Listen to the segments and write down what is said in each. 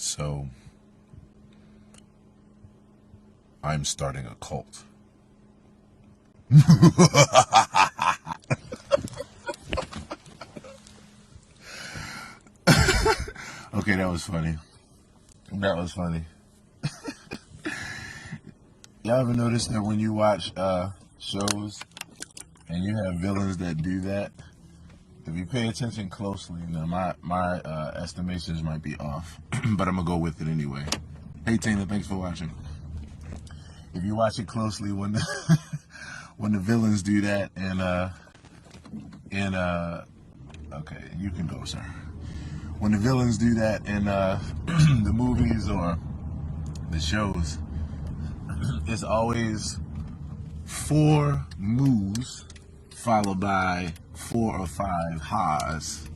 So, I'm starting a cult. Okay, that was funny. That was funny. Y'all ever notice that when you watch shows and you have villains that do that, if you pay attention closely, now my estimations might be off, but I'm gonna go with it anyway. Hey Tina, thanks for watching. If you watch it closely, when the, when the villains do that, okay, you can go, sir. When the villains do that in the movies or the shows, it's always 4 moves followed by 4 or 5 ha's.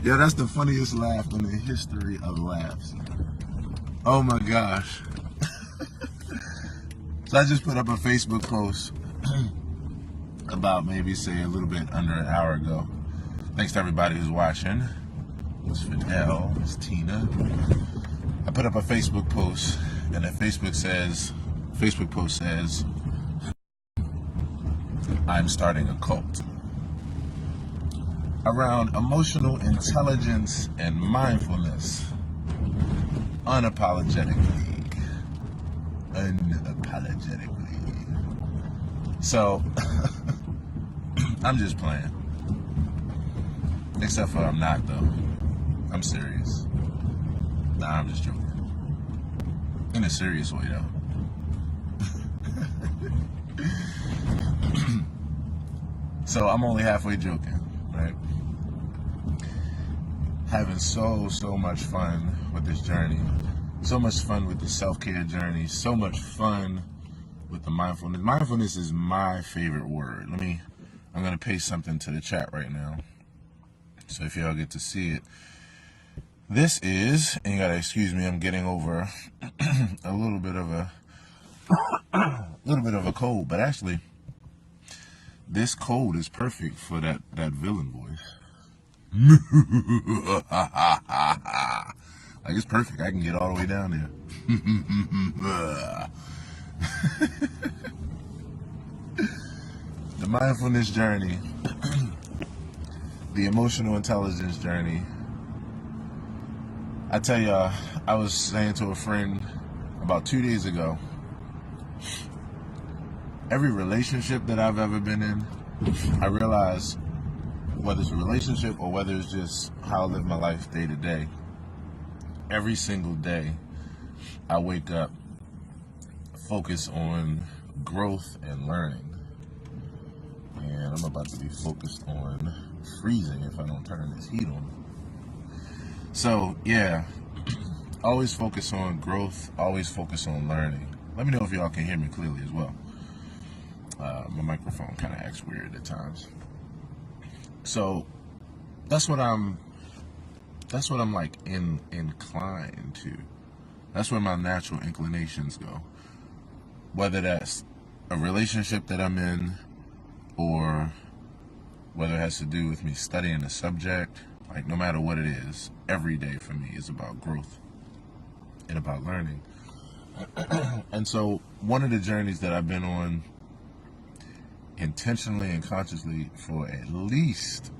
Yeah, that's the funniest laugh in the history of laughs. Oh my gosh. So I just put up a Facebook post about maybe say a little bit under an hour ago. Thanks to everybody who's watching. It's Fidel, it's Tina. I put up a Facebook post, and the Facebook post says, I'm starting a cult around emotional intelligence and mindfulness, unapologetically. So, I'm just playing. Except for I'm not, though. I'm serious. Nah, I'm just joking. In a serious way, though. So, I'm only halfway joking, right? Having so much fun with this journey. So much fun with the self-care journey. So much fun with the mindfulness. Mindfulness is my favorite word. I'm going to paste something to the chat right now. So if y'all get to see it. This is, and you got to excuse me, I'm getting over a little bit of a cold. But actually, this cold is perfect for that villain voice. Like, it's perfect. I can get all the way down there. The mindfulness journey, the emotional intelligence journey. I tell y'all, I was saying to a friend about 2 days ago, every relationship that I've ever been in, I realize, whether it's a relationship or whether it's just how I live my life day to day, every single day I wake up focused on growth and learning. And I'm about to be focused on freezing if I don't turn this heat on. So yeah, always focus on growth, always focus on learning. Let me know if y'all can hear me clearly as well. My microphone kind of acts weird at times. So that's what I'm like inclined to. That's where my natural inclinations go. Whether that's a relationship that I'm in, or whether it has to do with me studying a subject, like no matter what it is, every day for me is about growth and about learning. And so one of the journeys that I've been on intentionally and consciously for at least,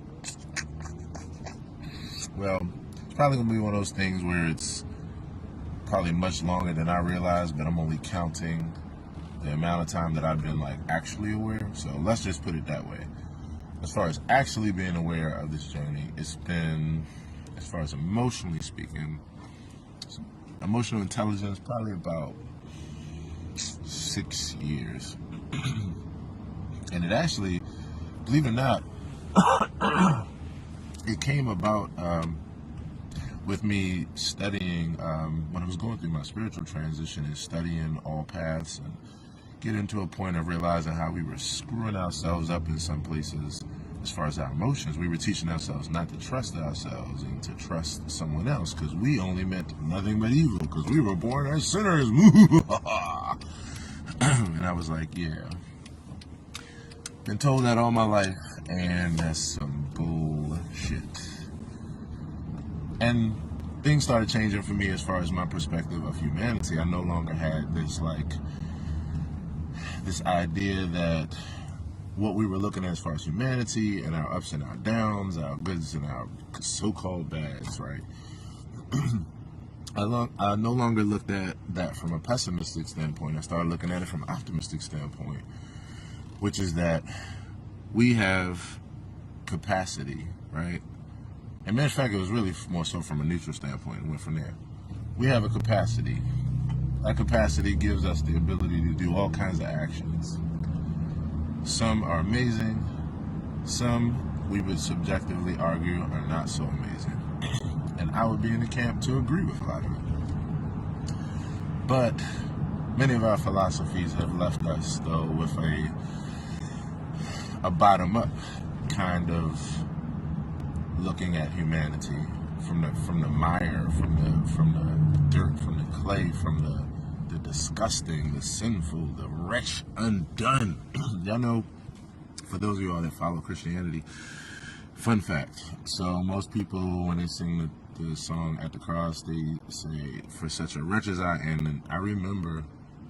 well, it's probably gonna be one of those things where it's probably much longer than I realize, but I'm only counting the amount of time that I've been like actually aware. So let's just put it that way. As far as actually being aware of this journey, it's been, as far as emotionally speaking, emotional intelligence, probably about 6 years. And it actually, believe it or not, it came about with me studying, when I was going through my spiritual transition and studying all paths and getting to a point of realizing how we were screwing ourselves up in some places as far as our emotions. We were teaching ourselves not to trust ourselves and to trust someone else because we only meant nothing but evil because we were born as sinners. And I was like, yeah, Been told that all my life, and that's some bullshit. And things started changing for me as far as my perspective of humanity. I no longer had this idea that what we were looking at as far as humanity and our ups and our downs, our goods and our so-called bads, right? I no longer looked at that from a pessimistic standpoint. I started looking at it from an optimistic standpoint, which is that we have capacity, right? And matter of fact, it was really more so from a neutral standpoint and went from there. We have a capacity. That capacity gives us the ability to do all kinds of actions. Some are amazing. Some we would subjectively argue are not so amazing. And I would be in the camp to agree with a lot of it. But many of our philosophies have left us, though, with a bottom-up kind of looking at humanity from the mire, from the dirt, from the clay, from the disgusting, the sinful, the wretch undone. Y'all know, for those of you all that follow Christianity, fun fact. So most people, when they sing the song At the Cross, they say, for such a wretch as I am. And I remember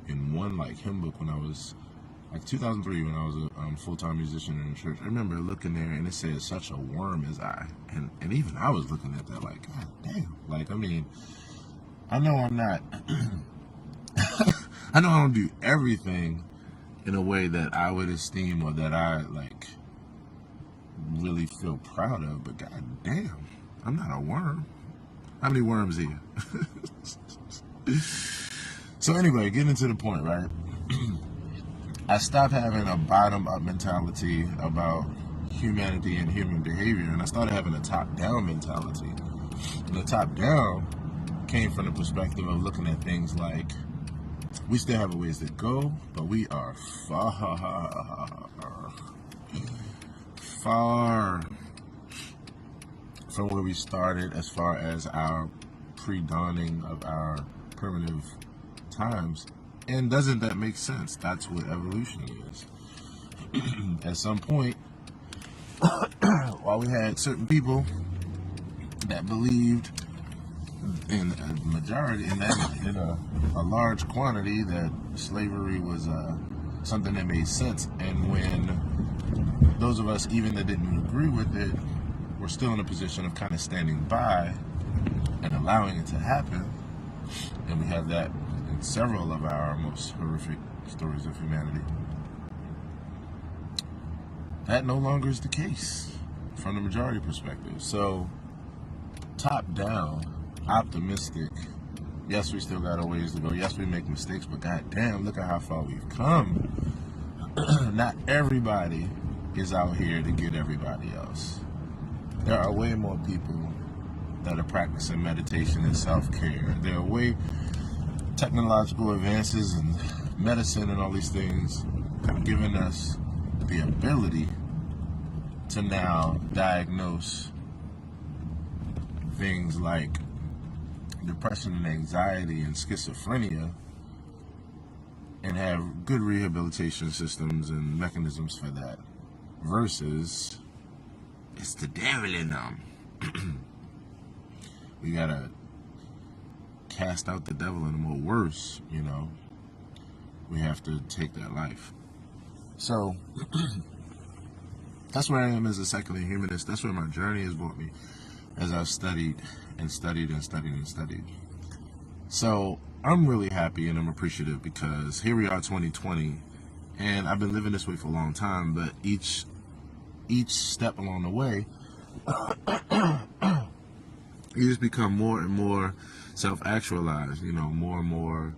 in one hymn book when I was 2003, when I was a full-time musician in the church, I remember looking there and it said such a worm as I, and even I was looking at that like, God damn, I know I'm not I know I don't do everything in a way that I would esteem or that I really feel proud of, but god damn, I'm not a worm. How many worms here? So anyway, getting to the point, right? I stopped having a bottom-up mentality about humanity and human behavior, and I started having a top-down mentality. And the top-down came from the perspective of looking at things like, we still have a ways to go, but we are far from where we started as far as our pre-dawning of our primitive times. And doesn't that make sense? That's what evolution is. At some point, while we had certain people that believed in a majority, in a large quantity, that slavery was something that made sense, and when those of us, even that didn't agree with it, were still in a position of kind of standing by and allowing it to happen, and we have that in several of our most horrific stories of humanity. That no longer is the case from the majority perspective. So, top down, optimistic. Yes, we still got a ways to go. Yes, we make mistakes, but goddamn, look at how far we've come. Not everybody is out here to get everybody else. There are way more people that are practicing meditation and self-care. There are way technological advances and medicine and all these things have given us the ability to now diagnose things like depression and anxiety and schizophrenia and have good rehabilitation systems and mechanisms for that, versus it's the devil in them. We gotta cast out the devil and more worse, we have to take that life. So that's where I am as a secular humanist. That's where my journey has brought me as I've studied and studied and studied and studied. So I'm really happy and I'm appreciative because here we are, 2020, and I've been living this way for a long time, but each step along the way, you just become more and more self-actualized, more and more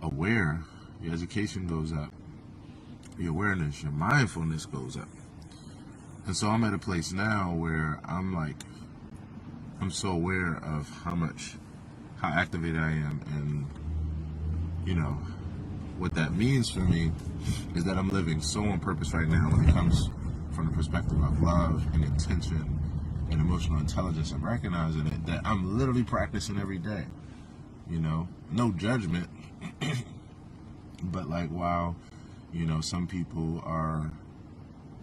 aware. Your education goes up. Your awareness, your mindfulness goes up. And so I'm at a place now where I'm so aware of how activated I am, and what that means for me is that I'm living so on purpose right now when it comes from the perspective of love and intention and emotional intelligence, and recognizing it, that I'm literally practicing every day. No judgment, but while some people are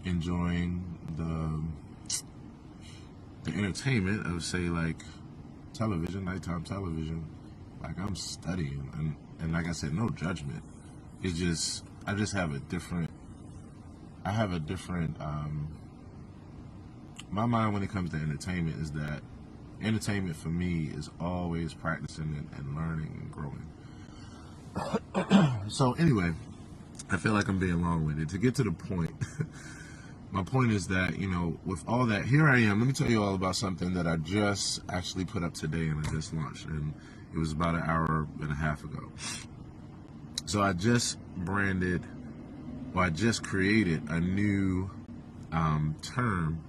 enjoying the entertainment of, say, like television, nighttime television, like I'm studying, and like I said, no judgment. It's just I just have a different. I have a different. My mind when it comes to entertainment is that entertainment for me is always practicing and learning and growing. So anyway, I feel like I'm being long-winded. To get to the point, my point is that, with all that, here I am. Let me tell you all about something that I just actually put up today and I just launched, and it was about an hour and a half ago. So I just created a new term,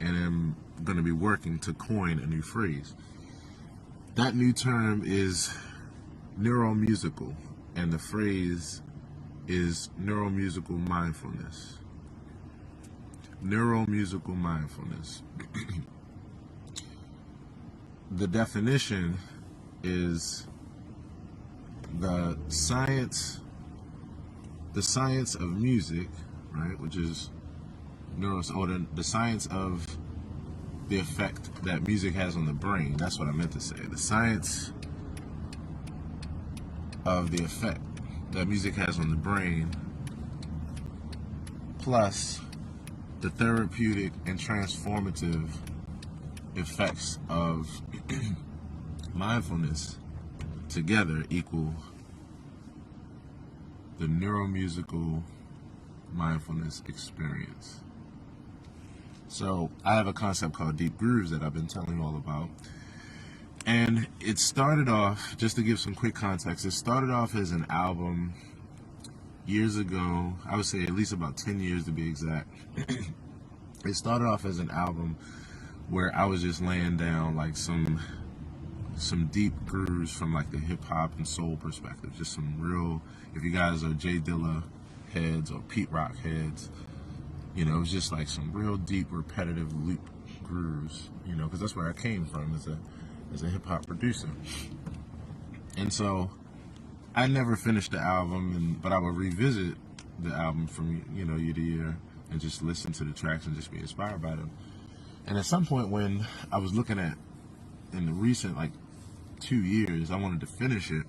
and I'm going to be working to coin a new phrase. That new term is neuromusical, and the phrase is neuromusical mindfulness. Neuromusical mindfulness. The definition is the science of music, right? Which is the science of the effect that music has on the brain. That's what I meant to say. The science of the effect that music has on the brain, plus the therapeutic and transformative effects of mindfulness together equal the neuromusical mindfulness experience. So I have a concept called deep grooves that I've been telling you all about. And it started off, just to give some quick context, it started off as an album years ago. I would say at least about 10 years to be exact. It started off as an album where I was just laying down like some deep grooves from like the hip hop and soul perspective. Just some real, if you guys are Jay Dilla heads or Pete Rock heads, it was just like some real deep repetitive loop grooves, because that's where I came from as a hip hop producer. And so I never finished the album, but I would revisit the album from year to year and just listen to the tracks and just be inspired by them. And at some point when I was looking at, in the recent 2 years, I wanted to finish it,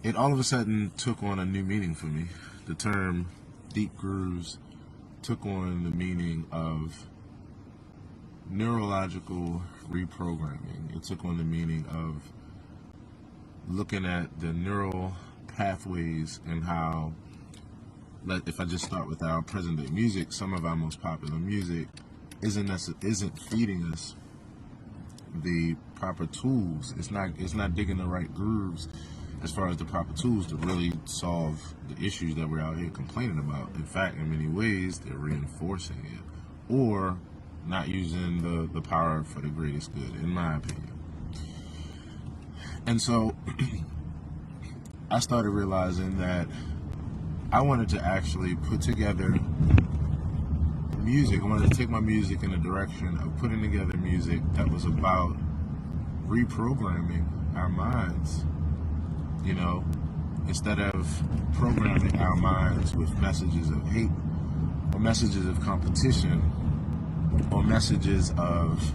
it all of a sudden took on a new meaning for me. The term deep grooves took on the meaning of neurological reprogramming. It took on the meaning of looking at the neural pathways and how, if I just start with our present day music, some of our most popular music isn't feeding us the proper tools. It's not digging the right grooves as far as the proper tools to really solve the issues that we're out here complaining about. In fact, in many ways, they're reinforcing it or not using the power for the greatest good, in my opinion. And so I started realizing that I wanted to actually put together music. I wanted to take my music in the direction of putting together music that was about reprogramming our minds, instead of programming our minds with messages of hate or messages of competition or messages of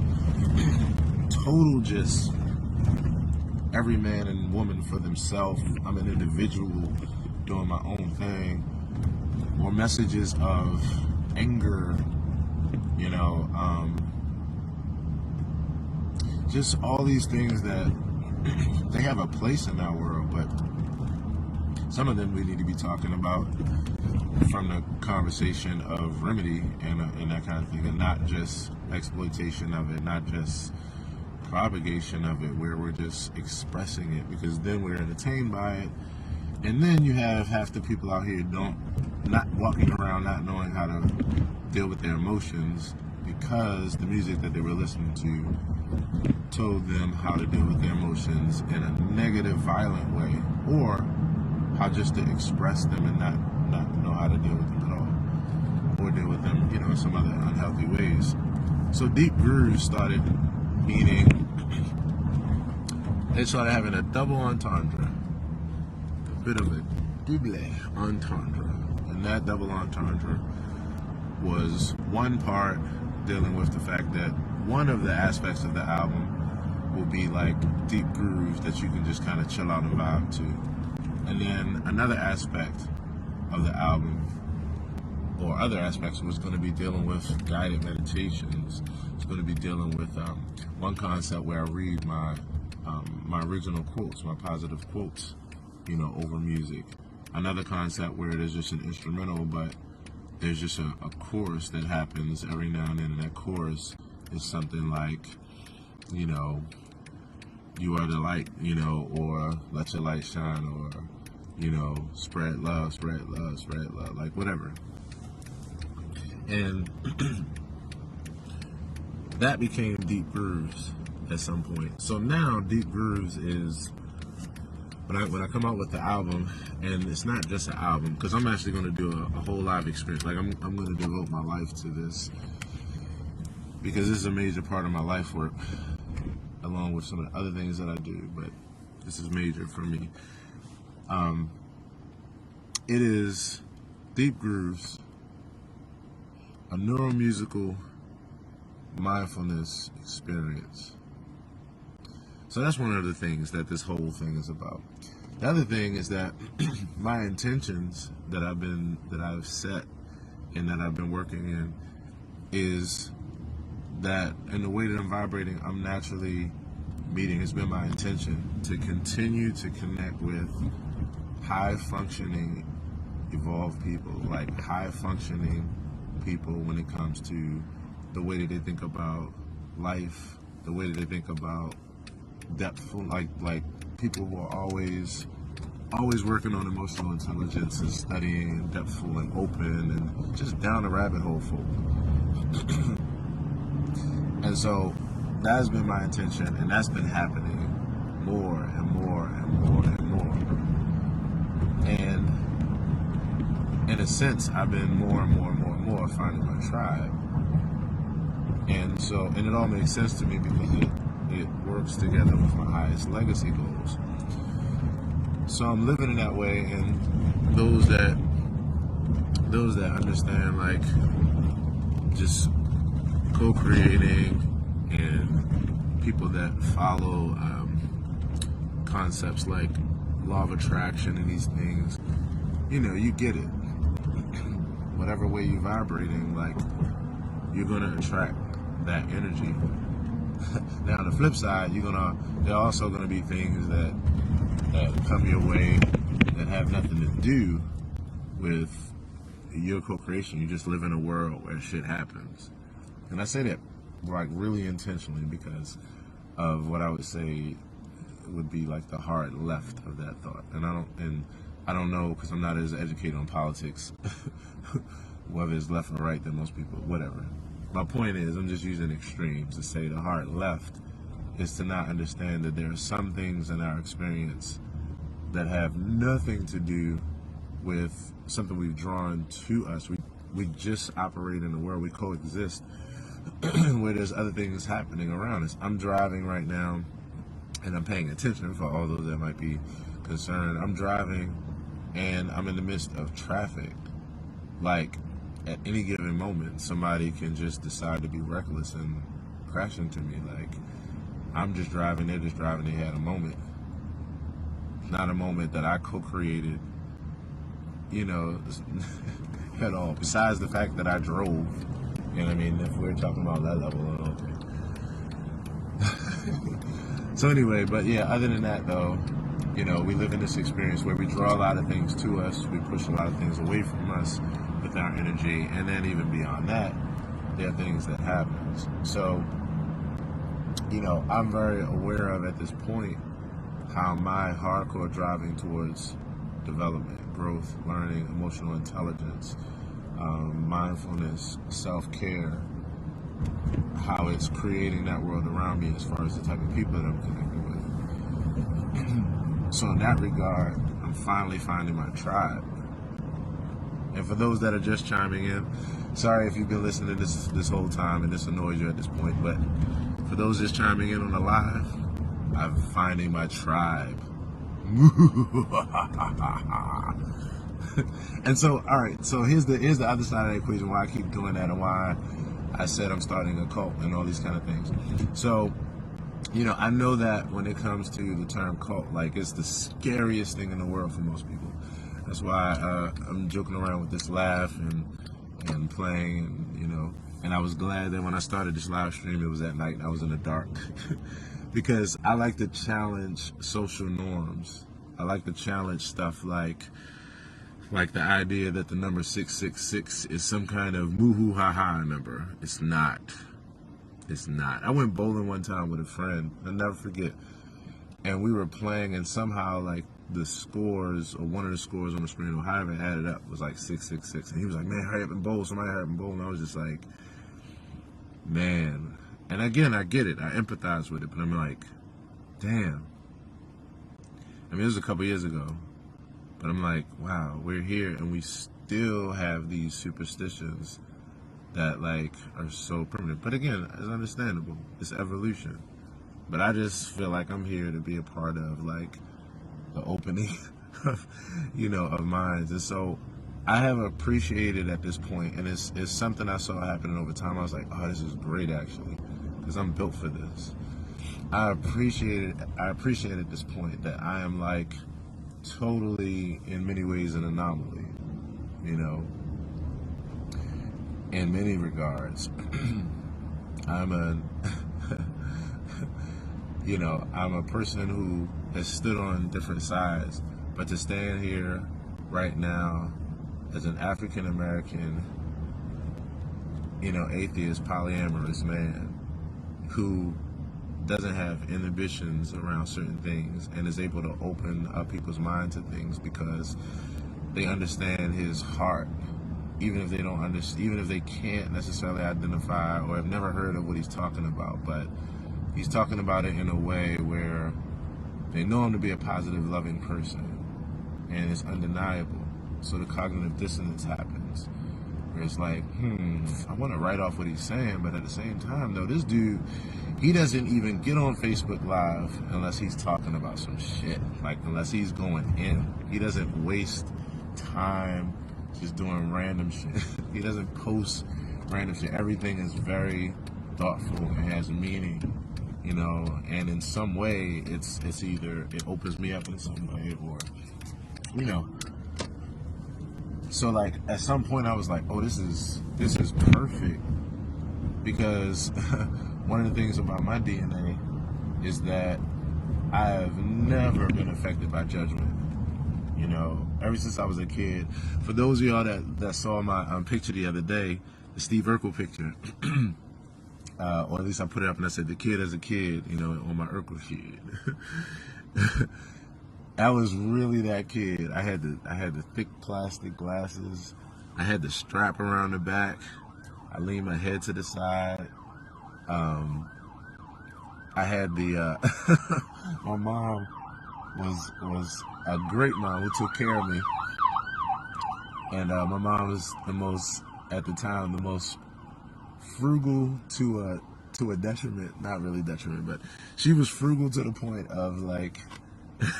total just every man and woman for themselves. I'm an individual doing my own thing, or messages of anger, just all these things that they have a place in our world, but some of them we need to be talking about from the conversation of remedy and that kind of thing, and not just exploitation of it, not just propagation of it, where we're just expressing it, because then we're entertained by it. And then you have half the people out here not walking around not knowing how to deal with their emotions, because the music that they were listening to told them how to deal with their emotions in a negative, violent way, or how just to express them and not know how to deal with them at all, or deal with them, in some other unhealthy ways. So deep grooves started meaning, they started having a double entendre, a bit of a double entendre, and that double entendre was one part dealing with the fact that one of the aspects of the album will be like deep grooves that you can just kind of chill out and vibe to. And then another aspect of the album, or other aspects, was going to be dealing with guided meditations. It's going to be dealing with one concept where I read my original quotes, my positive quotes, over music. Another concept where there's just an instrumental, but there's just a chorus that happens every now and then, and that chorus is something like, you are the light, or let your light shine, or, spread love, spread love, spread love, like whatever. And that became Deep Grooves at some point. So now Deep Grooves is when I come out with the album, and it's not just an album, because I'm actually going to do a whole live experience. Like I'm going to devote my life to this, because this is a major part of my life work, along with some of the other things that I do, but this is major for me. It is Deep Grooves, a neuromusical mindfulness experience. So that's one of the things that this whole thing is about. The other thing is that my intentions that I've set and that I've been working in is that in the way that I'm vibrating, I'm naturally meeting. It's been my intention to continue to connect with high functioning, evolved people, like high functioning people when it comes to the way that they think about life, the way that they think about depthful, like people who are always working on emotional intelligence and studying and depthful and open and just down the rabbit hole folk. And so that has been my intention, and that's been happening more and more and more and more. And in a sense, I've been more and more and more and more finding my tribe. And so, and it all makes sense to me because it works together with my highest legacy goals. So I'm living in that way, and those that understand, like, just co-creating, and people that follow concepts like law of attraction and these things, you get it. Whatever way you're vibrating, like, you're gonna attract that energy. Now on the flip side, there are also gonna be things that come your way that have nothing to do with your co-creation. You just live in a world where shit happens. And I say that like really intentionally because of what I would say would be like the hard left of that thought. And I don't know, because I'm not as educated on politics, whether it's left or right than most people, whatever. My point is, I'm just using extremes to say the hard left is to not understand that there are some things in our experience that have nothing to do with something we've drawn to us. We just operate in a world, we coexist, where there's other things happening around us. I'm driving right now, and I'm paying attention for all those that might be concerned. I'm driving, and I'm in the midst of traffic. Like, at any given moment, somebody can just decide to be reckless and crash into me. Like, I'm just driving, they're just driving, they had a moment. Not a moment that I co-created, at all. Besides the fact that I drove, if we're talking about that level, okay. So anyway, but yeah, other than that though, we live in this experience where we draw a lot of things to us, we push a lot of things away from us with our energy, and then even beyond that, there are things that happen. So, I'm very aware of at this point how my hardcore driving towards development, growth, learning, emotional intelligence, mindfulness, self-care, how it's creating that world around me as far as the type of people that I'm connecting with. So in that regard, I'm finally finding my tribe. And for those that are just chiming in, sorry if you've been listening to this whole time and this annoys you at this point, but for those just chiming in on the live, I'm finding my tribe. And so, all right. So here's the other side of the equation. Why I keep doing that, and why I said I'm starting a cult and all these kind of things. So, I know that when it comes to the term cult, like it's the scariest thing in the world for most people. That's why I'm joking around with this laugh and playing, and I was glad that when I started this live stream, it was at night and I was in the dark. Because I like to challenge social norms. I like to challenge stuff like the idea that the number 666 is some kind of moo ha ha number. It's not. It's not. I went bowling one time with a friend. I'll never forget. And we were playing, and somehow, like, the scores, or one of the scores on the screen, or however it added up, was like 666. And he was like, man, hurry up and bowl. Somebody hurry up and bowl. And I was just like, man. And again, I get it. I empathize with it. But I'm like, damn. I mean, it was a couple years ago. But I'm like, wow, we're here, and we still have these superstitions that, like, are so primitive. But again, it's understandable. It's evolution. But I just feel like I'm here to be a part of, like, the opening of, of minds. And so I have appreciated at this point, and it's something I saw happening over time. I was like, oh, this is great, actually, because I'm built for this. I appreciate at this point that I am, like, totally, in many ways, an anomaly, in many regards. I'm a person who has stood on different sides, but to stand here right now as an African American, atheist, polyamorous man who doesn't have inhibitions around certain things and is able to open up people's minds to things because they understand his heart, even if they don't understand, even if they can't necessarily identify or have never heard of what he's talking about, but he's talking about it in a way where they know him to be a positive, loving person, and it's undeniable. So the cognitive dissonance happens, where it's like, I want to write off what he's saying, but at the same time, though, this dude, he doesn't even get on Facebook Live unless he's talking about some shit, like unless he's going in. He doesn't waste time just doing random shit. He doesn't post random shit. Everything is very thoughtful and has meaning, and in some way it's either it opens me up in some way or, so like at some point I was like, oh, this is perfect, because one of the things about my DNA is that I have never been affected by judgment. Ever since I was a kid. For those of y'all that saw my picture the other day, the Steve Urkel picture, or at least I put it up and I said the kid as a kid, on my Urkel kid. I was really that kid. I had the thick plastic glasses. I had the strap around the back. I leaned my head to the side. I had the my mom was a great mom who took care of me, and my mom was at the time the most frugal to a detriment. Not really detriment, but she was frugal to the point of, like,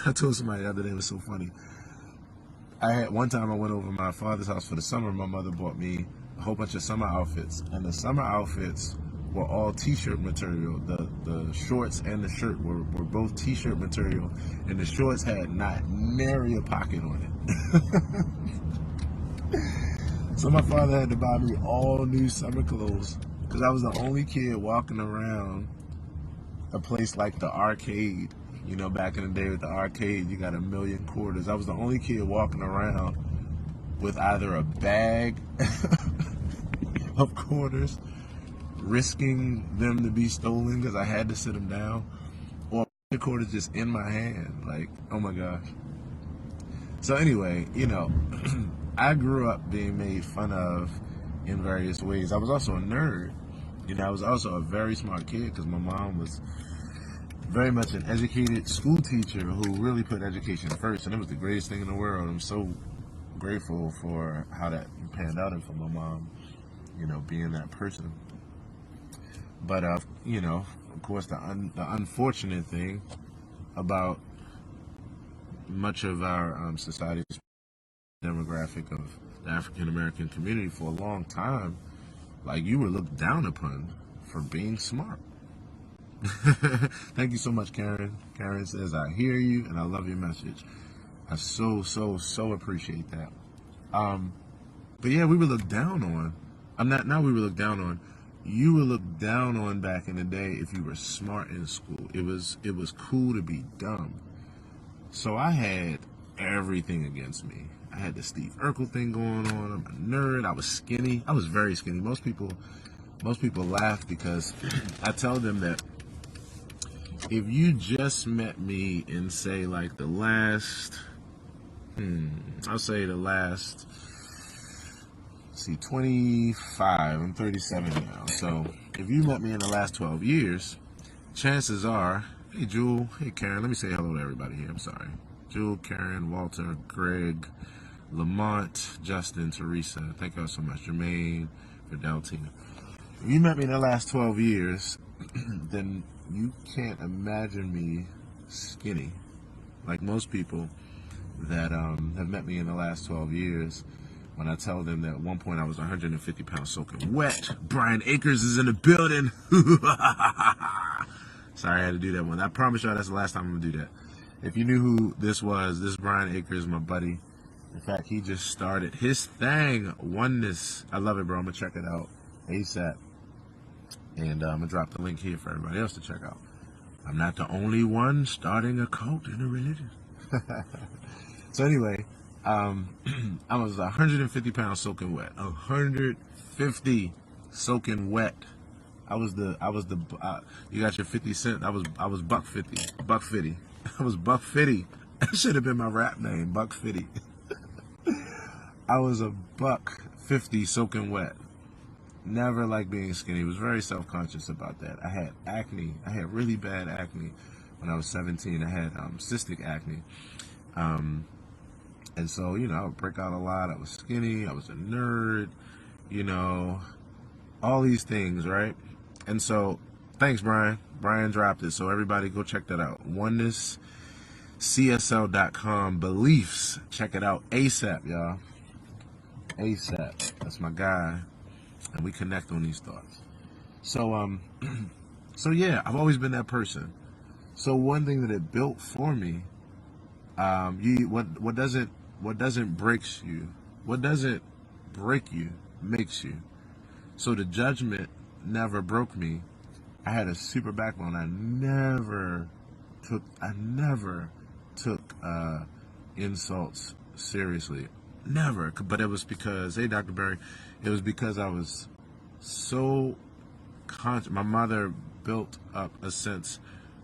I told somebody the other day, it was so funny. One time I went over to my father's house for the summer. My mother bought me a whole bunch of summer outfits, and the summer outfits were all t-shirt material. The shorts and the shirt were both t-shirt material, and the shorts had not nary a pocket on it. So my father had to buy me all new summer clothes because I was the only kid walking around a place like the arcade. Back in the day with the arcade, you got $1 million quarters. I was the only kid walking around with either a bag of quarters, risking them to be stolen because I had to sit them down, or the quarters just in my hand. Like, oh my gosh. So anyway, I grew up being made fun of in various ways. I was also a nerd. I was also a very smart kid because my mom was very much an educated school teacher who really put education first, and it was the greatest thing in the world. I'm so grateful for how that panned out and for my mom, being that person. But of course, the unfortunate thing about much of our society demographic of the African American community for a long time, like you were looked down upon for being smart. Thank you so much, Karen. Karen says, I hear you and I love your message. I so appreciate that. But yeah, we were looked down on. I'm not now we were looked down on. You were looked down on back in the day if you were smart in school. It was cool to be dumb. So I had everything against me. I had the Steve Urkel thing going on. I'm a nerd. I was skinny. I was very skinny. Most people laugh because I tell them that if you just met me in, say, like the last, I'll say the last, 25, I'm 37 now. So if you met me in the last 12 years, chances are, hey, Jewel, hey, Karen, let me say hello to everybody here. I'm sorry. Jewel, Karen, Walter, Greg, Lamont, Justin, Teresa, thank y'all so much. Jermaine, Fideltina. If you met me in the last 12 years, then you can't imagine me skinny. Like most people that have met me in the last 12 years, when I tell them that at one point I was 150 pounds soaking wet. Brian Akers is in the building. Sorry, I had to do that one. I promise y'all that's the last time I'm going to do that. If you knew who this was, this is Brian Akers, my buddy. In fact, he just started his thing, Oneness. I love it, bro. I'm going to check it out ASAP. And I'm going to drop the link here for everybody else to check out. I'm not the only one starting a cult in a religion. So anyway, I was 150 pounds soaking wet. 150 soaking wet. You got your 50 cent. I was buck 50. I was buck 50. That should have been my rap name, Buck 50. I was a buck 50 soaking wet. Never liked being skinny. Was very self-conscious about that. I had acne. I had really bad acne when I was 17. I had cystic acne. And so, I would break out a lot. I was skinny. I was a nerd, all these things, right? And so, thanks, Brian. Brian dropped it. So everybody go check that out. OneNessCSL.com. Beliefs. Check it out ASAP, y'all. ASAP. That's my guy. And we connect on these thoughts. So, so yeah, I've always been that person. So one thing that it built for me, what doesn't break you makes you. So the judgment never broke me. I had a super backbone. I never took insults seriously. Never. But it was because, hey, Dr. Berry, it was because I was so conscious. My mother built up a sense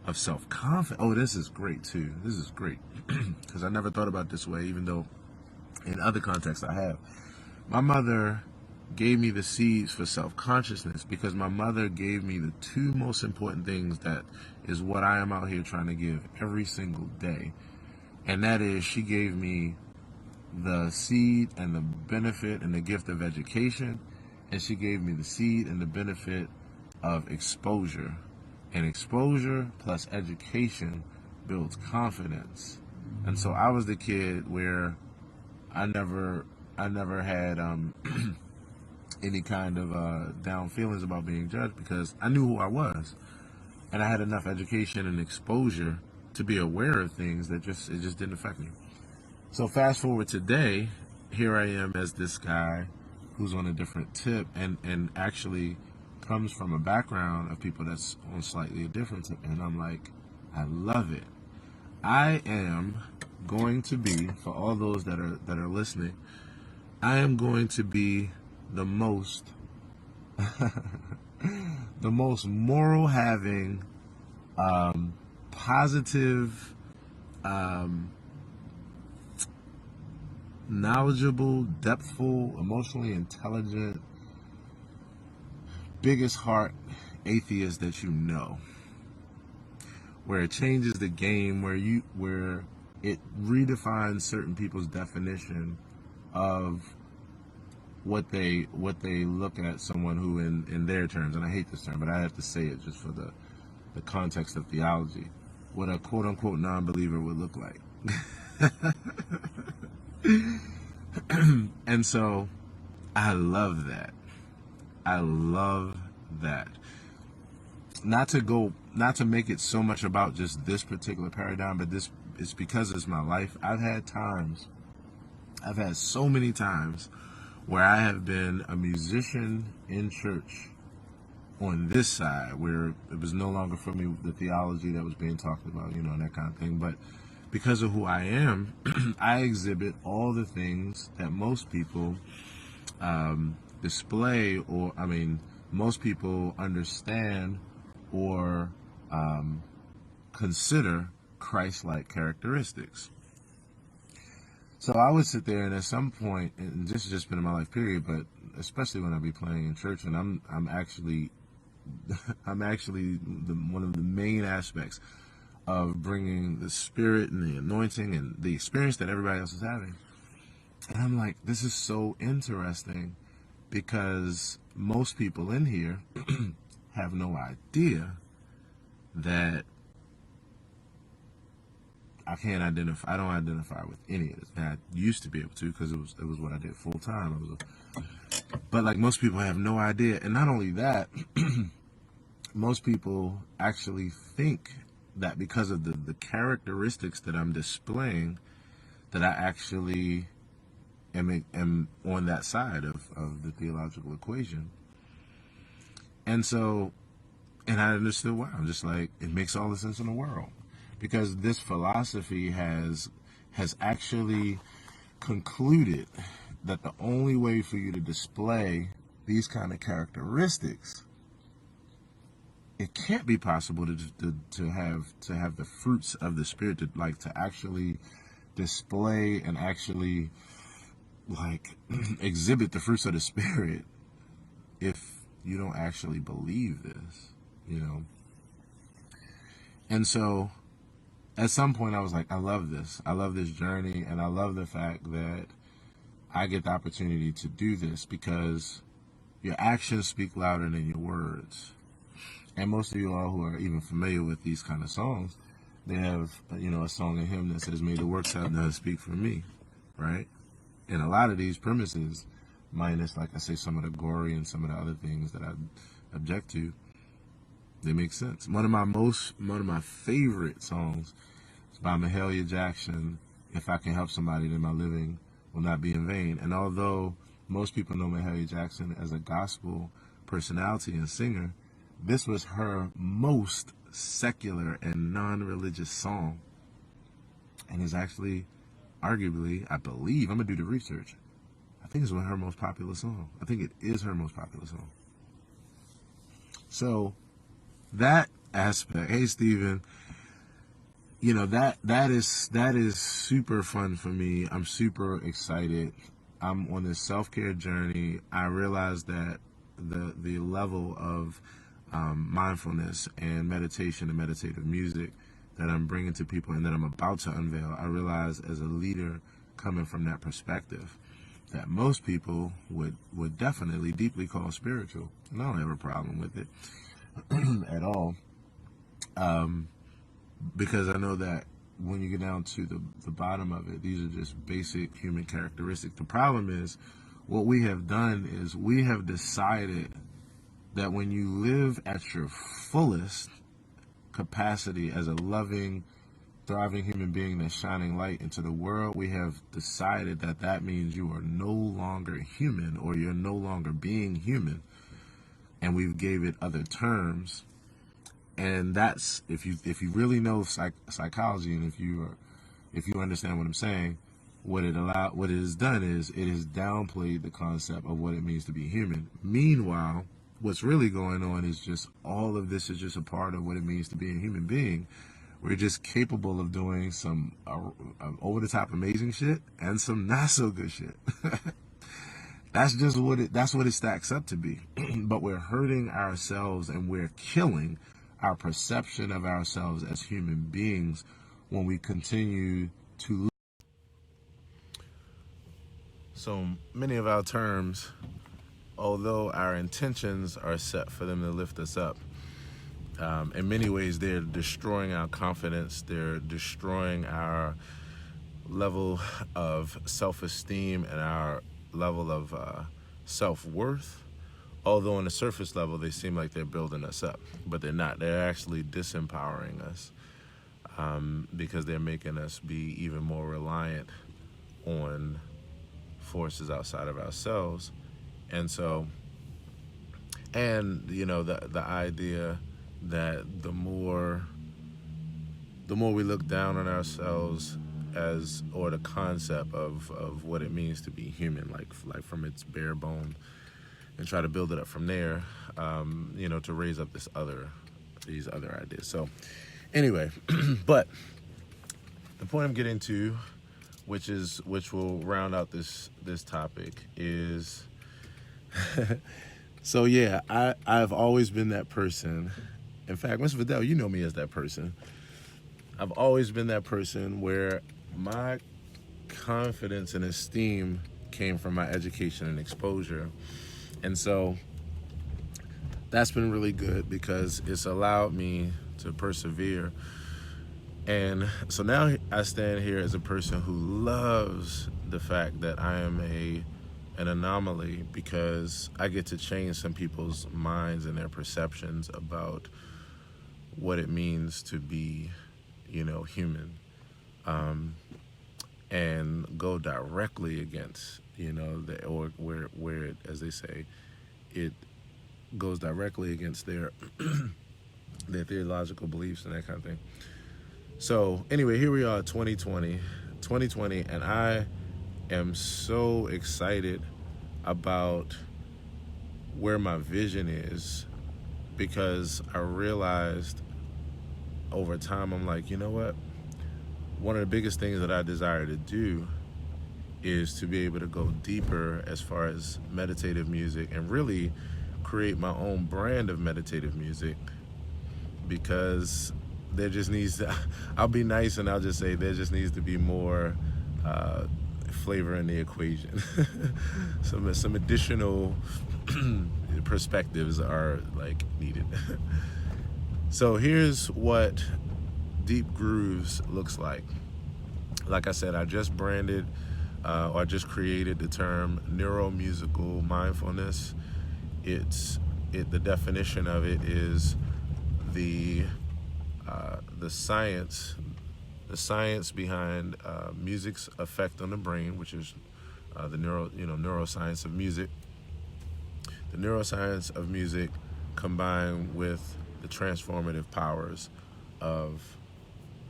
of self-confidence. Oh, this is great, too. This is great. Because I never thought about it this way, even though in other contexts I have. My mother gave me the seeds for self-consciousness because my mother gave me the two most important things that is what I am out here trying to give every single day. And that is, she gave me the seed and the benefit and the gift of education, and she gave me the seed and the benefit of exposure. And exposure plus education builds confidence. And so I was the kid where I never had any kind of down feelings about being judged because I knew who I was, and I had enough education and exposure to be aware of things that it just didn't affect me. So fast forward today, here I am as this guy who's on a different tip and actually comes from a background of people that's on slightly a different tip, and I'm like, I love it. I am going to be, for all those that are listening, I am going to be the most moral having, positive, knowledgeable, depthful, emotionally intelligent, biggest heart atheist that you know. Where it changes the game, where it redefines certain people's definition of what they look at someone who in their terms, and I hate this term, but I have to say it just for the context of theology, what a quote unquote non-believer would look like. And so I love that. I love that. Not to make it so much about just this particular paradigm, but this is because it's my life. I've had so many times where I have been a musician in church on this side, where it was no longer for me the theology that was being talked about, and that kind of thing. But because of who I am, I exhibit all the things that most people display, or most people understand or consider Christ-like characteristics. So I would sit there, and at some point, and this has just been in my life period, but especially when I be playing in church, and I'm actually one of the main aspects of bringing the spirit and the anointing and the experience that everybody else is having. And I'm like, this is so interesting, because most people in here have no idea that I don't identify with any of this. And I used to be able to, because it was what I did full time. But like, most people have no idea. And not only that, most people actually think that because of the characteristics that I'm displaying, that I actually am on that side of the theological equation. And so, and I understood why. I'm just like, it makes all the sense in the world. Because this philosophy has actually concluded that the only way for you to display these kind of characteristics, it can't be possible to have the fruits of the Spirit, to actually display and actually exhibit the fruits of the Spirit, if you don't actually believe this, And so at some point I was like, I love this journey, and I love the fact that I get the opportunity to do this, because your actions speak louder than your words. And most of you all who are even familiar with these kind of songs, they have, a song in hymn that says, "May the works I've done speak for me," right? And a lot of these premises, minus, like I say, some of the gory and some of the other things that I object to, they make sense. One of my favorite songs is by Mahalia Jackson, "If I Can Help Somebody, Then My Living Will Not Be in Vain." And although most people know Mahalia Jackson as a gospel personality and singer, this was her most secular and non-religious song, and is actually, arguably, I believe, I'm going to do the research, I think it's her most popular song. I think it is her most popular song. So that aspect, hey Stephen, that is super fun for me. I'm super excited. I'm on this self-care journey. I realize that the level of mindfulness and meditation and meditative music that I'm bringing to people and that I'm about to unveil, I realize as a leader coming from that perspective, that most people would definitely deeply call spiritual. And I don't have a problem with it at all. Because I know that when you get down to the bottom of it, these are just basic human characteristics. The problem is, what we have done is we have decided that when you live at your fullest capacity as a loving, thriving human being that's shining light into the world, we have decided that means you are no longer human, or you're no longer being human. And we've gave it other terms. And that's, if you really know psychology, and if you understand what I'm saying, what it has done is it has downplayed the concept of what it means to be human. Meanwhile, what's really going on is just all of this is just a part of what it means to be a human being. We're just capable of doing some over-the-top amazing shit and some not so good shit. That's what it stacks up to be. But we're hurting ourselves, and we're killing our perception of ourselves as human beings when we continue to. So many of our terms, although our intentions are set for them to lift us up, in many ways they're destroying our confidence, they're destroying our level of self-esteem and our level of self-worth. Although on the surface level, they seem like they're building us up, but they're not. They're actually disempowering us, because they're making us be even more reliant on forces outside of ourselves. And so, and the idea that the more we look down on ourselves, as, or the concept of what it means to be human, like from its bare bone, and try to build it up from there, to raise up these other ideas. So anyway, but the point I'm getting to, which will round out this topic, is so yeah, I've always been that person. In fact, Mr. Vidal, you know me as that person. I've always been that person where my confidence and esteem came from my education and exposure. And so that's been really good because it's allowed me to persevere. And so now I stand here as a person who loves the fact that I am an anomaly, because I get to change some people's minds and their perceptions about what it means to be, human, and go directly against, where it, as they say, it goes directly against their their theological beliefs and that kind of thing. So anyway, here we are, 2020, and I am so excited about where my vision is, because I realized over time, I'm like, you know what? One of the biggest things that I desire to do is to be able to go deeper as far as meditative music, and really create my own brand of meditative music, because there just needs to, I'll be nice and I'll just say there just needs to be more flavor in the equation. some additional perspectives are needed. So here's what Deep Grooves looks like. Like I said, I just branded or I just created the term neuromusical mindfulness. The definition of it is the science behind music's effect on the brain, which is the neuroscience of music. The neuroscience of music combined with the transformative powers of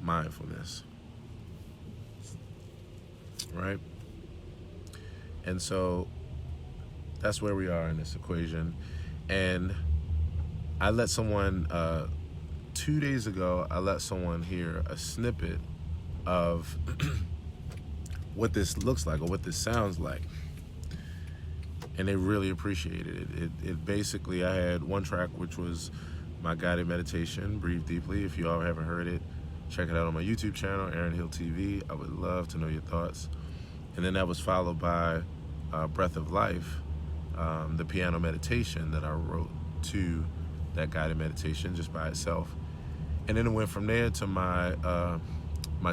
mindfulness, right? And so that's where we are in this equation. And I let someone 2 days ago, I let someone hear a snippet of what this looks like or what this sounds like, and they really appreciated it. It basically, I had one track which was my guided meditation, Breathe Deeply. If you all haven't heard it, check it out on my YouTube channel, Aaron Hill TV. I would love to know your thoughts. And then that was followed by Breath of Life, the piano meditation that I wrote to that guided meditation just by itself. And then it went from there to my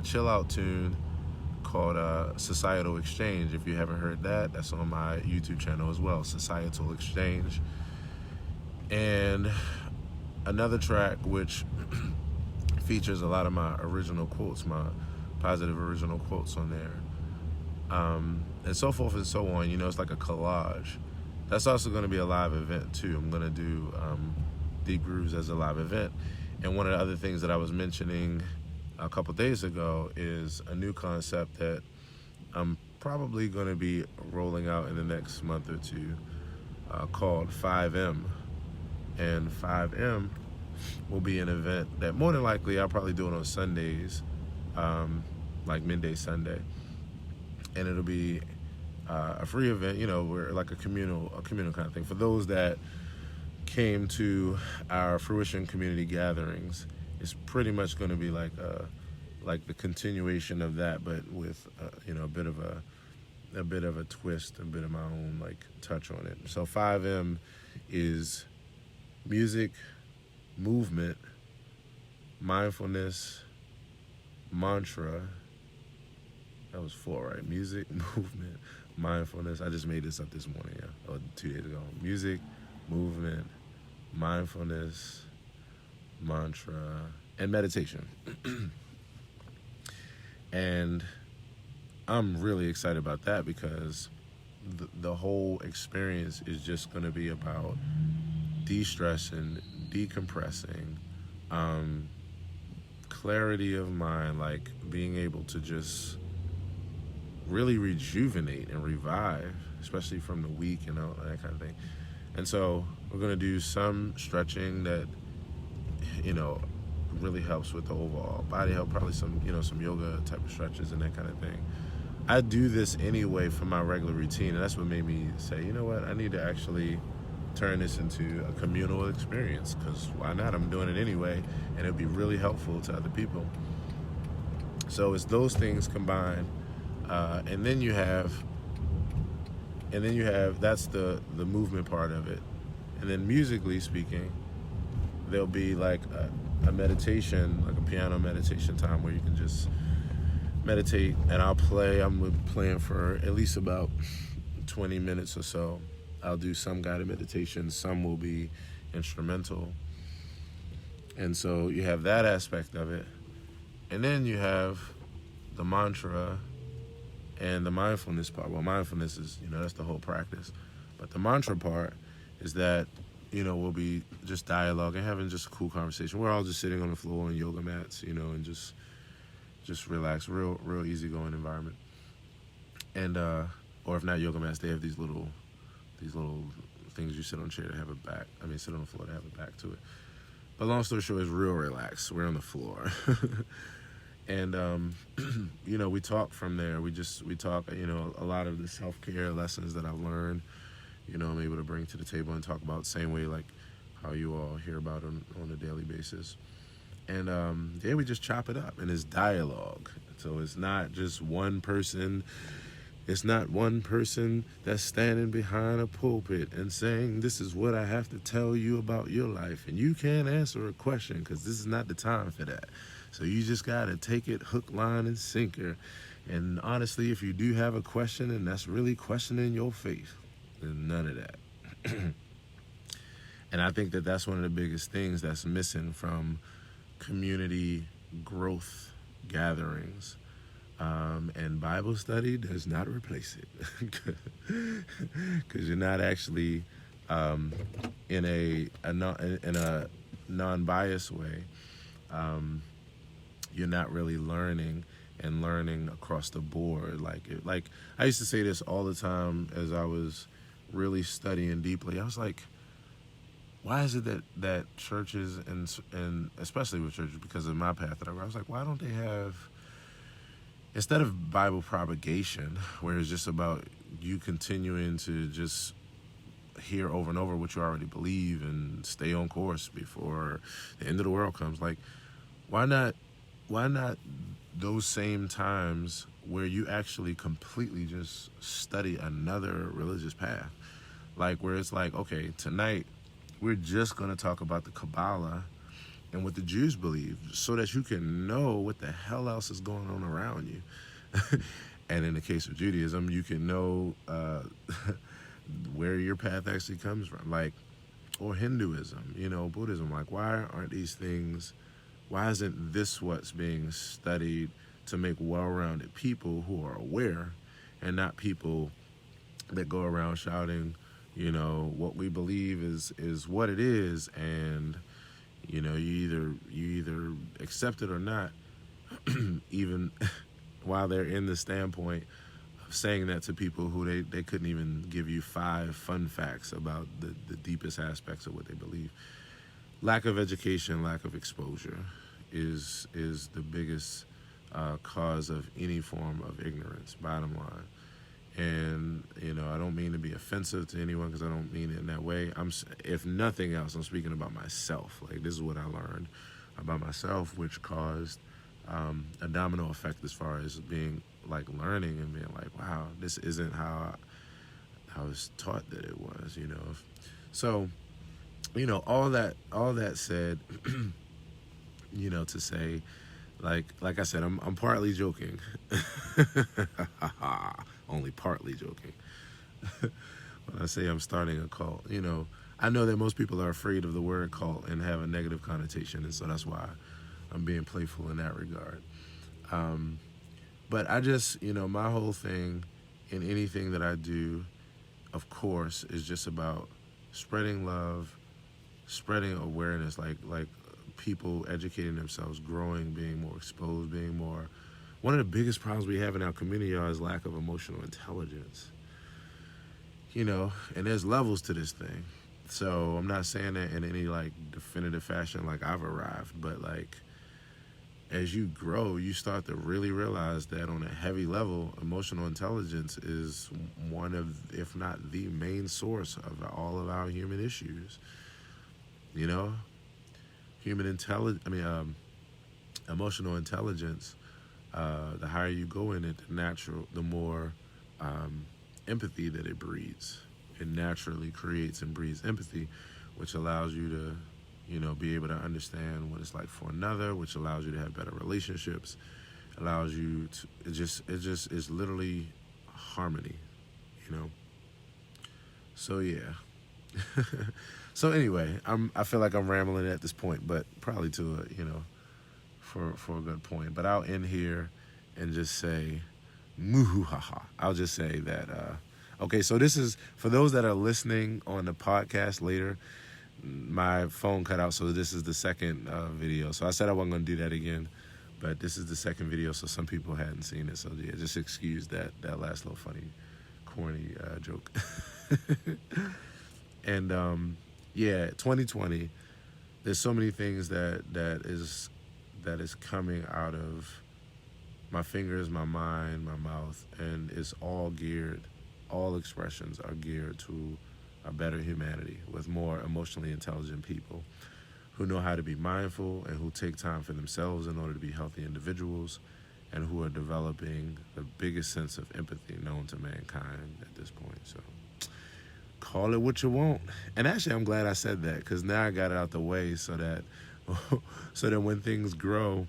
chill out tune called Societal Exchange. If you haven't heard that, that's on my YouTube channel as well, Societal Exchange. And another track which features a lot of my original quotes, my positive original quotes on there, and so forth and so on. It's like a collage. That's also going to be a live event too. I'm going to do Deep Grooves as a live event. And one of the other things that I was mentioning a couple days ago is a new concept that I'm probably going to be rolling out in the next month or two, called 5M. And 5M will be an event that more than likely I'll probably do it on Sundays, like midday Sunday. And it'll be a free event, we're like a communal kind of thing. For those that came to our Fruition community gatherings, it's pretty much going to be like the continuation of that, but with a bit of a twist, a bit of my own touch on it. So 5M is music, movement, mindfulness, mantra, That was 4, right? Music, movement, mindfulness. I just made this up this morning, yeah, or 2 days ago. Music, movement, mindfulness, mantra, and meditation. And I'm really excited about that because the whole experience is just going to be about de-stressing, decompressing, um, clarity of mind, like being able to just really rejuvenate and revive, especially from the week and all that kind of thing. And so we're going to do some stretching that, you know, really helps with the overall body health, probably some, some yoga type of stretches and that kind of thing. I do this anyway for my regular routine, and that's what made me say, you know what, I need to actually turn this into a communal experience, because why not? I'm doing it anyway, and it'd be really helpful to other people. So it's those things combined, and then you have that's the movement part of it, and then musically speaking, there'll be like a meditation, like a piano meditation time where you can just meditate, and I'm playing for at least about 20 minutes or so. I'll do some guided meditation, some will be instrumental. And so you have that aspect of it. And then you have the mantra and the mindfulness part. Well, mindfulness is, that's the whole practice. But the mantra part is that, we'll be just dialogue and having just a cool conversation. We're all just sitting on the floor on yoga mats, and just relax, real easygoing environment. And or if not yoga mats, they have these little things you sit on a chair to have a back. Sit on the floor to have a back to it. But long story short, it's real relaxed. We're on the floor. And we talk from there. We talk, a lot of the self-care lessons that I've learned, I'm able to bring to the table and talk about the same way like how you all hear about on a daily basis. And we just chop it up, and it's dialogue. So it's not just one person. It's not one person that's standing behind a pulpit and saying, this is what I have to tell you about your life. And you can't answer a question because this is not the time for that. So you just got to take it hook, line, and sinker. And honestly, if you do have a question and that's really questioning your faith, then none of that. And I think that that's one of the biggest things that's missing from community growth gatherings. And Bible study does not replace it, because you're not actually in a non-biased way. You're not really learning across the board. Like I used to say this all the time as I was really studying deeply. I was like, why is it that churches and especially with churches, because of my path that I was like, why don't they have, instead of Bible propagation, where it's just about you continuing to just hear over and over what you already believe and stay on course before the end of the world comes, like, why not those same times where you actually completely just study another religious path, like where it's like, okay, tonight we're just going to talk about the Kabbalah and what the Jews believe, so that you can know what the hell else is going on around you. And in the case of Judaism, you can know where your path actually comes from, like, or Hinduism, Buddhism. Like, why isn't this what's being studied to make well-rounded people who are aware, and not people that go around shouting, what we believe is what it is, and you either accept it or not, even while they're in the standpoint of saying that to people who they couldn't even give you 5 fun facts about the deepest aspects of what they believe. Lack of education, lack of exposure is the biggest cause of any form of ignorance, bottom line. And, I don't mean to be offensive to anyone, because I don't mean it in that way. If nothing else, I'm speaking about myself. Like, this is what I learned about myself, which caused a domino effect as far as being, like, learning and being like, wow, this isn't how I was taught that it was, So, all that said, to say Like I said, I'm partly joking. Only partly joking. When I say I'm starting a cult, I know that most people are afraid of the word cult and have a negative connotation, and so that's why I'm being playful in that regard. But I just, my whole thing in anything that I do, of course, is just about spreading love, spreading awareness, like people educating themselves, growing, being more exposed, being more. One of the biggest problems we have in our community is lack of emotional intelligence. And there's levels to this thing. So I'm not saying that in any like definitive fashion, like I've arrived, but like as you grow, you start to really realize that on a heavy level, emotional intelligence is one of, if not the main source of all of our human issues. Human intelligence. Emotional intelligence. The higher you go in it, the more empathy that it breeds. It naturally creates and breeds empathy, which allows you to be able to understand what it's like for another, which allows you to have better relationships, allows you to, it just is literally harmony, So yeah. So anyway, I feel like I'm rambling at this point, but probably to for a good point. But I'll end here and just say, muhuhaha. I'll just say that, okay, so this is, for those that are listening on the podcast later, my phone cut out, so this is the second video. So I said I wasn't going to do that again, but this is the second video, so some people hadn't seen it. So yeah, just excuse that last little funny, corny joke. And yeah, 2020, there's so many things that is coming out of my fingers, my mind, my mouth, and it's all expressions are geared to a better humanity with more emotionally intelligent people who know how to be mindful and who take time for themselves in order to be healthy individuals, and who are developing the biggest sense of empathy known to mankind at this point. So call it what you want. And actually, I'm glad I said that, because now I got it out the way so that when things grow,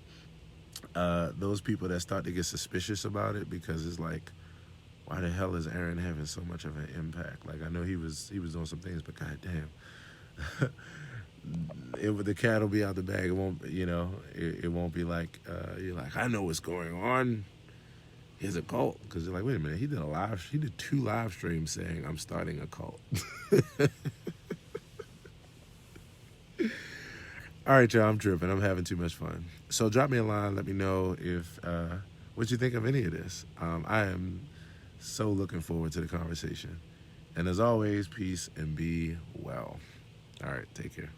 those people that start to get suspicious about it, because it's like, why the hell is Aaron having so much of an impact? Like, I know he was doing some things, but goddamn, the cat will be out the bag. It won't, it won't be like you're like, I know what's going on. Here's a cult, because you're like, wait a minute, he did 2 live streams saying I'm starting a cult. All right, y'all, I'm tripping. I'm having too much fun. So drop me a line. Let me know if what you think of any of this. I am so looking forward to the conversation. And as always, peace and be well. All right, take care.